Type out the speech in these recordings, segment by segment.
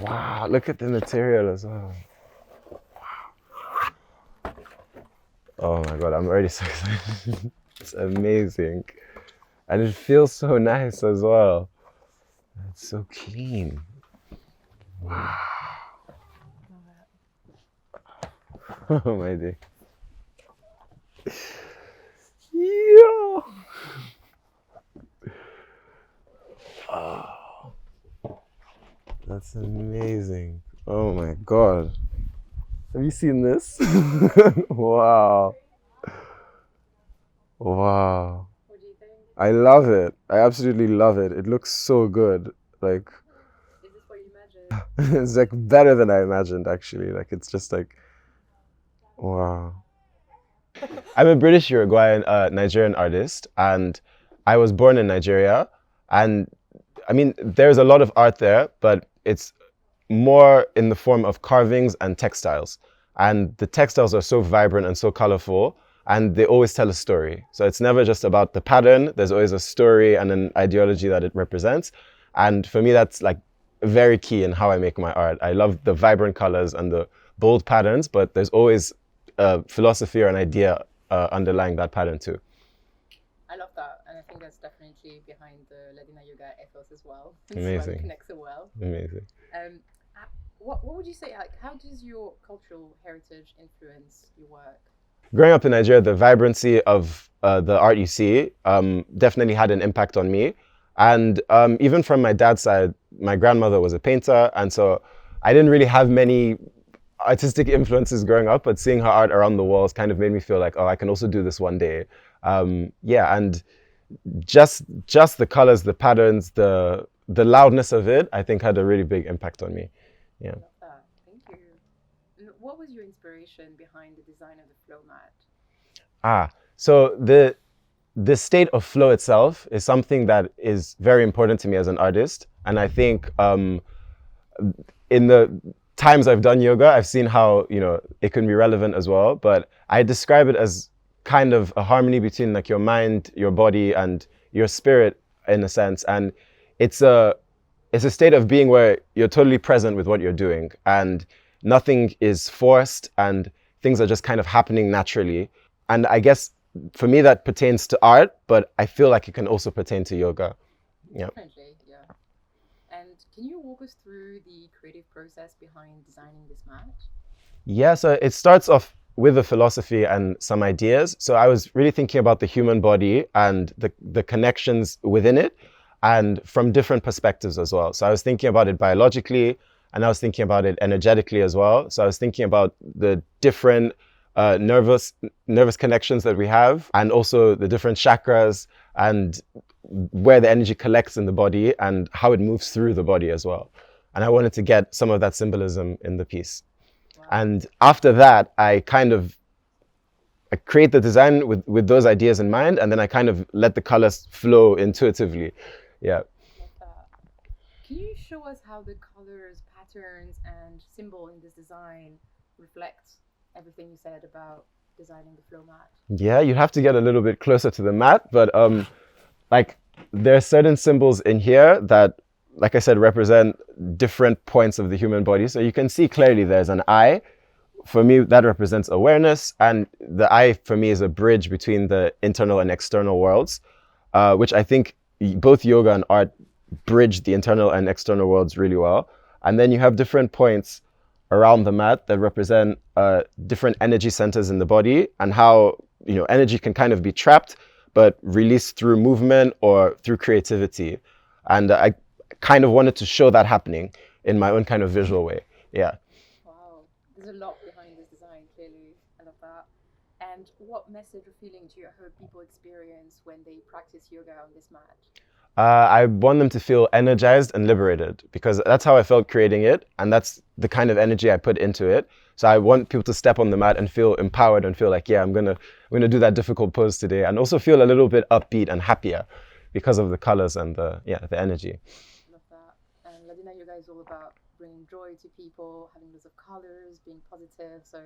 Wow, look at the material as well. Oh my God, I'm already so excited. It's amazing. And it feels so nice as well. It's so clean. Wow. Oh my day. Yeah. Oh, that's amazing. Oh my God. Have you seen this? Wow. Wow. What do you think? I love it. I absolutely love it. It looks so good. Like, Is this what you imagined? it's like better than I imagined actually. Like, it's just like, wow. I'm a British Uruguayan Nigerian artist, and I was born in Nigeria. And I mean, there's a lot of art there, but it's more in the form of carvings and textiles. And the textiles are so vibrant and so colorful, and they always tell a story. So it's never just about the pattern, there's always a story and an ideology that it represents. And for me, that's like very key in how I make my art. I love the vibrant colors and the bold patterns, but there's always a philosophy or an idea underlying that pattern too. I love that, and I think that's definitely behind the Ladina yoga ethos as well. It's why we Amazing. connect so well. Amazing. What would you say? Like, how does your cultural heritage influence your work? Growing up in Nigeria, the vibrancy of the art you see definitely had an impact on me. And even from my dad's side, my grandmother was a painter. And so I didn't really have many artistic influences growing up, but seeing her art around the walls kind of made me feel like, oh, I can also do this one day. Yeah, and just the colors, the patterns, the loudness of it, I think had a really big impact on me. I Yeah. love that. Thank you. And what was your inspiration behind the design of the flow mat? So the state of flow itself is something that is very important to me as an artist, and I think in the times I've done yoga, I've seen how it can be relevant as well. But I describe it as kind of a harmony between like your mind, your body, and your spirit in a sense, and it's a it's a state of being where you're totally present with what you're doing, and nothing is forced, and things are just kind of happening naturally. And I guess for me that pertains to art, but I feel like it can also pertain to yoga. Yeah. Definitely, yeah. And can you walk us through the creative process behind designing this mat? Yeah, so it starts off with a philosophy and some ideas. So I was really thinking about the human body and the connections within it, and from different perspectives as well. So I was thinking about it biologically, and I was thinking about it energetically as well. So I was thinking about the different nervous connections that we have, and also the different chakras, and where the energy collects in the body and how it moves through the body as well. And I wanted to get some of that symbolism in the piece. Wow. And after that, I create the design with those ideas in mind, and then I kind of let the colors flow intuitively. Yeah. Love that. Can you show us how the colors, patterns, and symbol in this design reflect everything you said about designing the flow mat? Yeah, you have to get a little bit closer to the mat, but like there are certain symbols in here that, like I said, represent different points of the human body. So you can see clearly there's an eye. For me, that represents awareness, and the eye for me is a bridge between the internal and external worlds, which I think both yoga and art bridge the internal and external worlds really well. And then you have different points around the mat that represent different energy centers in the body, and how energy can kind of be trapped but released through movement or through creativity. And I kind of wanted to show that happening in my own kind of visual way. Yeah. Wow, there's a lot behind this design, clearly. I love that. And what message or feeling do you hope people experience when they practice yoga on this mat? I want them to feel energized and liberated, because that's how I felt creating it, and that's the kind of energy I put into it. So I want people to step on the mat and feel empowered and feel like, yeah, I'm gonna do that difficult pose today, and also feel a little bit upbeat and happier because of the colors and the energy. Love that. And Ladina yoga is all about bringing joy to people, having lots of colors, being positive. So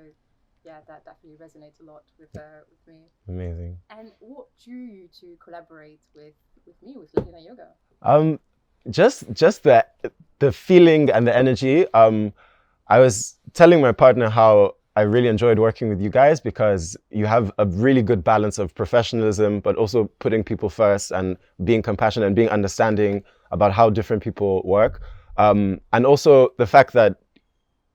yeah, that definitely resonates a lot with me. Amazing. And what drew you to collaborate with me with Ladina yoga? Um, just the feeling and the energy. I was telling my partner how I really enjoyed working with you guys because you have a really good balance of professionalism, but also putting people first and being compassionate and being understanding about how different people work. And also the fact that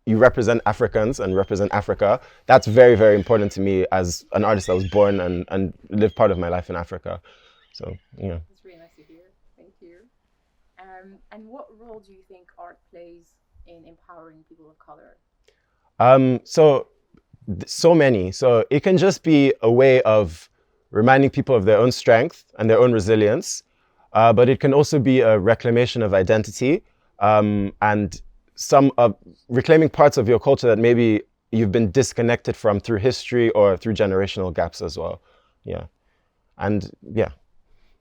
you represent Africans and represent Africa. That's very, very important to me as an artist that was born and lived part of my life in Africa. So, yeah. That's really nice to hear. Thank you. And what role do you think art plays in empowering people of color? So many. So it can just be a way of reminding people of their own strength and their own resilience. But it can also be a reclamation of identity and some of reclaiming parts of your culture that maybe you've been disconnected from through history or through generational gaps as well. Yeah. And yeah.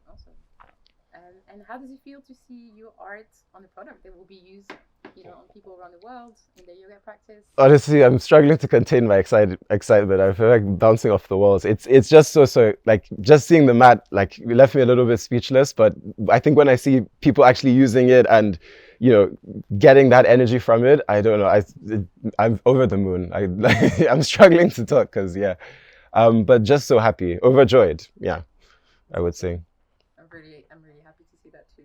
Awesome. And how does it feel to see your art on a product that will be used, on people around the world in their yoga practice? Honestly, I'm struggling to contain my excitement. I feel like bouncing off the walls. It's just so like just seeing the mat, like it left me a little bit speechless. But I think when I see people actually using it and getting that energy from it, I don't know. I'm over the moon. I'm struggling to talk because but just so happy, overjoyed. Yeah, I would say. I'm really happy to see that too.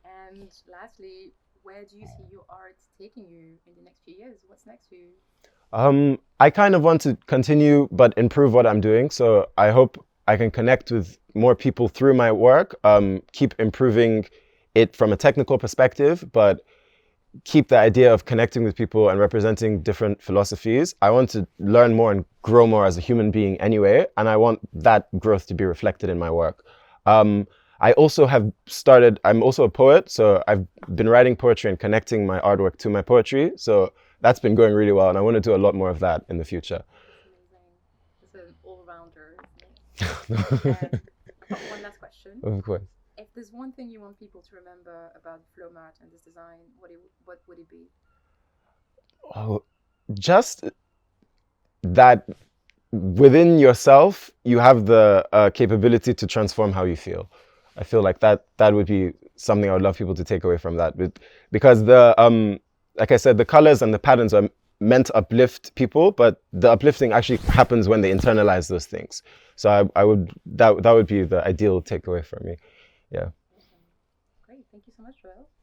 And lastly, where do you see your art taking you in the next few years? What's next for you? I kind of want to continue, but improve what I'm doing. So I hope I can connect with more people through my work, keep improving it from a technical perspective, but keep the idea of connecting with people and representing different philosophies. I want to learn more and grow more as a human being anyway, and I want that growth to be reflected in my work. I also I'm also a poet, so I've been writing poetry and connecting my artwork to my poetry. So that's been going really well, and I want to do a lot more of that in the future. That's amazing. It's an all-rounder, isn't it? I've got one last question. Of course. If there's one thing you want people to remember about the flow mat and this design, what would it be? Oh, just that within yourself, you have the capability to transform how you feel. I feel like that would be something I would love people to take away from that, because like I said, the colors and the patterns are meant to uplift people, but the uplifting actually happens when they internalize those things. So that would be the ideal takeaway for me. Yeah.